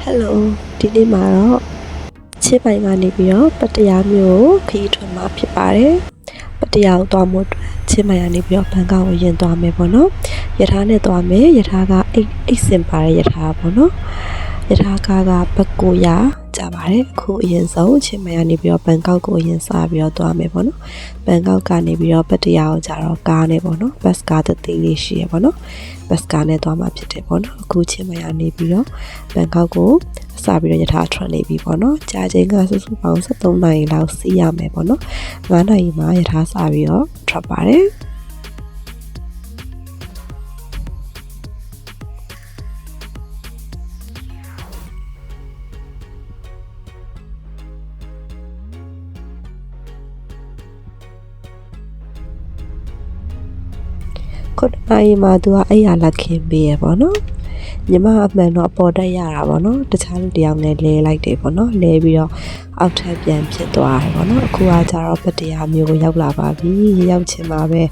Hello ဒီနေ့မှာတော့ချင်းပိုင်ကနေပြီးတော့ပတ္တရားမျိုးခရီးထွက်မှာဖြစ်ပါတယ်ပတ္တရားကိုသွားမှုအတွက်ချင်းပိုင်ကနေပြီးတော့ဘန်ကောက်ကိုရင်သွားမယ်ပေါ့နော်ယထာနဲ့သွားမယ်ယထာကအိတ်စင်ပါတဲ့ယထာပေါ့နော်ယထာကားကဘတ်900ကြပါတယ်အခုအရင်ဆုံးချင်းပိုင်ကနေပြီးတော့ဘန်ကောက်ကိုရင်စားပြီးတော့သွားမယ်ပေါ့နော်ဘန်ကောက်ကနေပြီးတော့ပတ္တရားကိုကြတော့ကားနဲ့ပေါ့နော်ဘတ်ကားတစ်သေးလေးရှိရပေါ့နော်ဘတ်ကားနဲ့သွားမှာဖြစ်တယ်ပေါ့နော်အခုချင်းပိုင်ကနေပြီးတော့ဘန်ကောက်ကိုစပြီးတော့ယထာထွက်နေပြီပေါ့နော်ကြာချိန်ကစုစုပေါင်း73နာရီလောက်စီးရမယ်ပေါ့နော်9နာရီမှာယထာစပြီးတော့ထွက်ပါတယ်ခုနိုင်မှာသူကအဲ့ရလက်ခင်ပေးရပေါ့နော်ညီမအမှန်တော့ပေါ်တက်ရတာပေါ့နော်တခြားလူတယောက်နဲ့လဲလိုက်တယ်ပေါ့နော်လဲပြီးတော့အောက်ထပ်ပြန်ဖြစ်သွားတယ်ပေါ့နော်အခုကကြတော့ပတ္တရားမျိုးကိုရောက်လာပါပြီရောက်ချင်မှာပဲ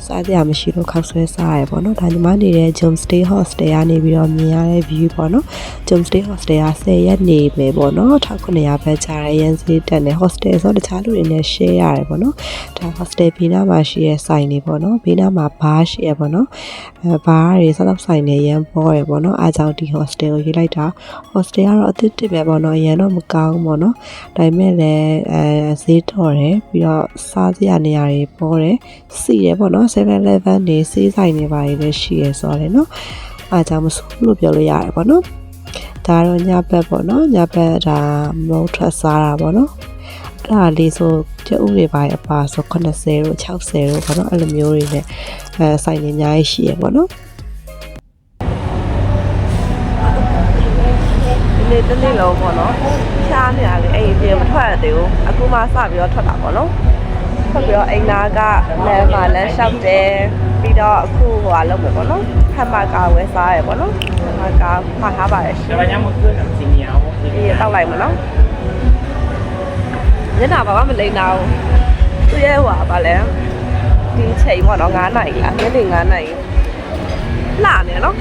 စားကြရမရှိလို့ခောက်ဆွဲစားရပေါ့နော်ဒါညီမနေတဲ့ Jom Stay Hostel ကနေပြီးတော့မြင်ရတဲ့ view ပေါ့နော် Jom Stay Hostel က10ရက်နေမယ်ပေါ့နော်1900ပဲကြားရရန်စီတက်နေ hostel ဆိုတခြားလူတွေနဲ့ share ရတယ်ပေါ့နော်ဒါ hostel ဘေးနားမှာရှိတဲ့ဆိုင်တွေပေါ့နော်ဘေးနားမှာဘားရှိရပေါ့နော်ဘားတွေစားဆိုင်တွေရန်ပေါ်ရပေါ့နော်အားကြောင့်ဒီ hostel ကိုရေးလိုက်တာ hostel ကတော့အသစ်တစ်ပဲပေါ့နော်ရန်တော့မကောင်းပေါ့နော်ဒါပေမဲ့လည်းဈေးတော်တယ်ပြီးတော့စားစရာနေရာတွေပေါ်တယ်စီရပေါ့နော် 7-Eleven နေစီးဆိုင်နေပါလေလည်းရှိရဆိုတယ်နော်အားကြောင့်မဆိုးလို့ပြောလို့ရတယ်ပေါ့နော်ဒါတော့ညဘက်ပေါ့နော်ညဘက်ဒါမုတ်ထွက်စားတာပေါ့နော်အဲ့ဒါလေးဆိုကျဥတွေပါအပါဆို80တို့60တို့ပေါ့နော်အဲ့လိုမျိုးတွေနဲ့ဆိုင်နေအများကြီးရှိရပေါ့နော်ဒီနေ့တနေ့လုံးပေါ့နော်ရှားနေရလေအဲ့ဒီပြင်မထွက်ရသေးဘူးအခုမှစပြီးတော့ထွက်တာပေါ့နော်ထွက်ပြီးတော့အိမ်နာကလမ်းမှာလမ်းလျှောက်တယ်ပြီးတော့အခုဟိုလုပ်မယ်ပေါ့နော်ဟမ်ဘာဂါဝယ်စားရပေါ့နော်ဟမ်ဘာဂါမှာထားပါတယ်ရှင်ဒီတောက်လိုက်မနော်ညနာဘာမှမလိမ့်တော့သူ့ရဲ့ဟိုပါလဲဒီချိန်ပေါ့နော်9နာရီလားညနေ9နာရီလှနေနော်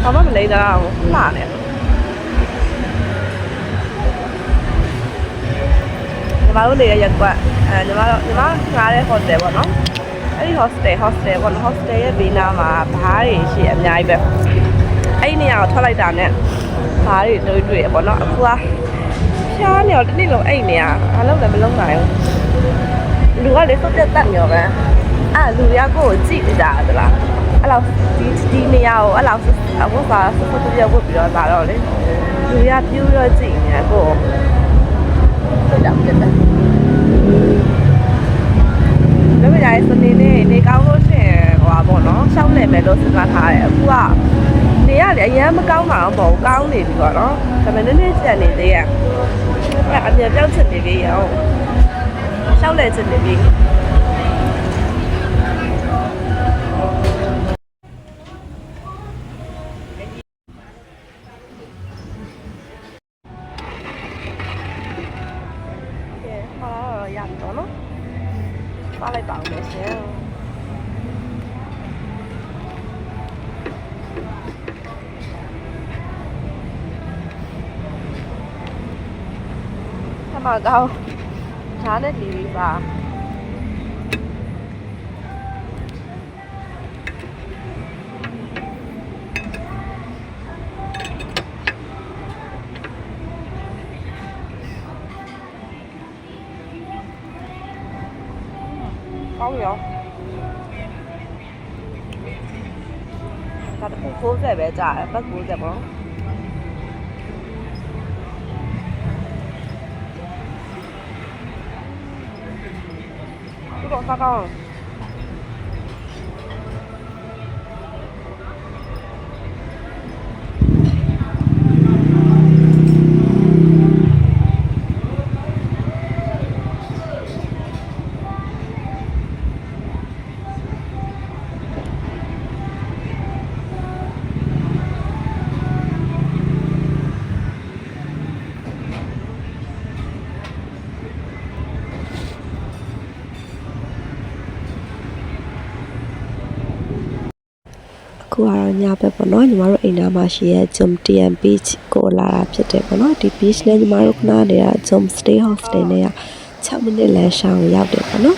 ဘာမှမလိမ့်တော့လှနေညီမတို့နေရရက်ကွက်ညီမငားတဲ့ hostel ပေါ့နော်အဲ့ဒီ hostel ပေါ့နော် hostel ရဲ့ဘေးနားမှာဘားတွေရှိအများကြီးပဲအဲ့ဒီနေရာကိုထွက်လိုက်တာနဲ့ဘားတွေတွေ့ရပေါ့နော်အခုကဖျားနေတော့တနေ့လုံးအဲ့နေရာဘာလို့လဲမလုံးနိုင်ဘူးလူကလေစုတ်တက်တက်မျိုးပဲအဲ့လူတွေကကိုယ်ကိုကြည့်နေကြတယ်လားအဲ့လောက်ဒီနေရာကိုအဲ့လောက်အခုကစုတ်ပြဝတ်ပြီးတော့လာတော့လေလူတွေကပြူးတော့ကြည့်နေကိုဟုတ်တယ်ပြတယ်ဒါပေမဲ့စနေနေ့နေကောင်းလို့ရှိရင်ဟိုပါပေါ့နော်ရှောက်နေမယ်လို့စဉ်းစားထားတယ်အခုကနေရလေအရင်မကောင်းတာတော့မဟုတ်ကောင်းနေပြီပေါ့နော်ဒါပေမဲ့နည်းနည်းကြံနေသေးရအဲ့အမြဲပြောင်းချင်နေပြီရောရှောက်လဲချင်နေပြီရပြီတော့နော်စားလိုက်ပါဦးမယ်ရှင်ထမကောင်းဓာတ်နဲ့တီးပြီးပါကောင်းရောဒါတစ်ခု60ပဲကြာတယ်ပတ်60ပေါ့ဒီတော့စားကောင်း အခုကတော့ညဘက်ပေါ့နော်ညီမတို့အိမ်သားမှာရှိရဲ့ Jom TM Beach ကိုလာတာဖြစ်တယ်ပေါ့နော်ဒီ beach နဲ့ညီမတို့ခဏနေတာ Jom Stay Hostel နဲ့က6မိနစ်လမ်းရှောင်းရောက်တယ်ပေါ့နော်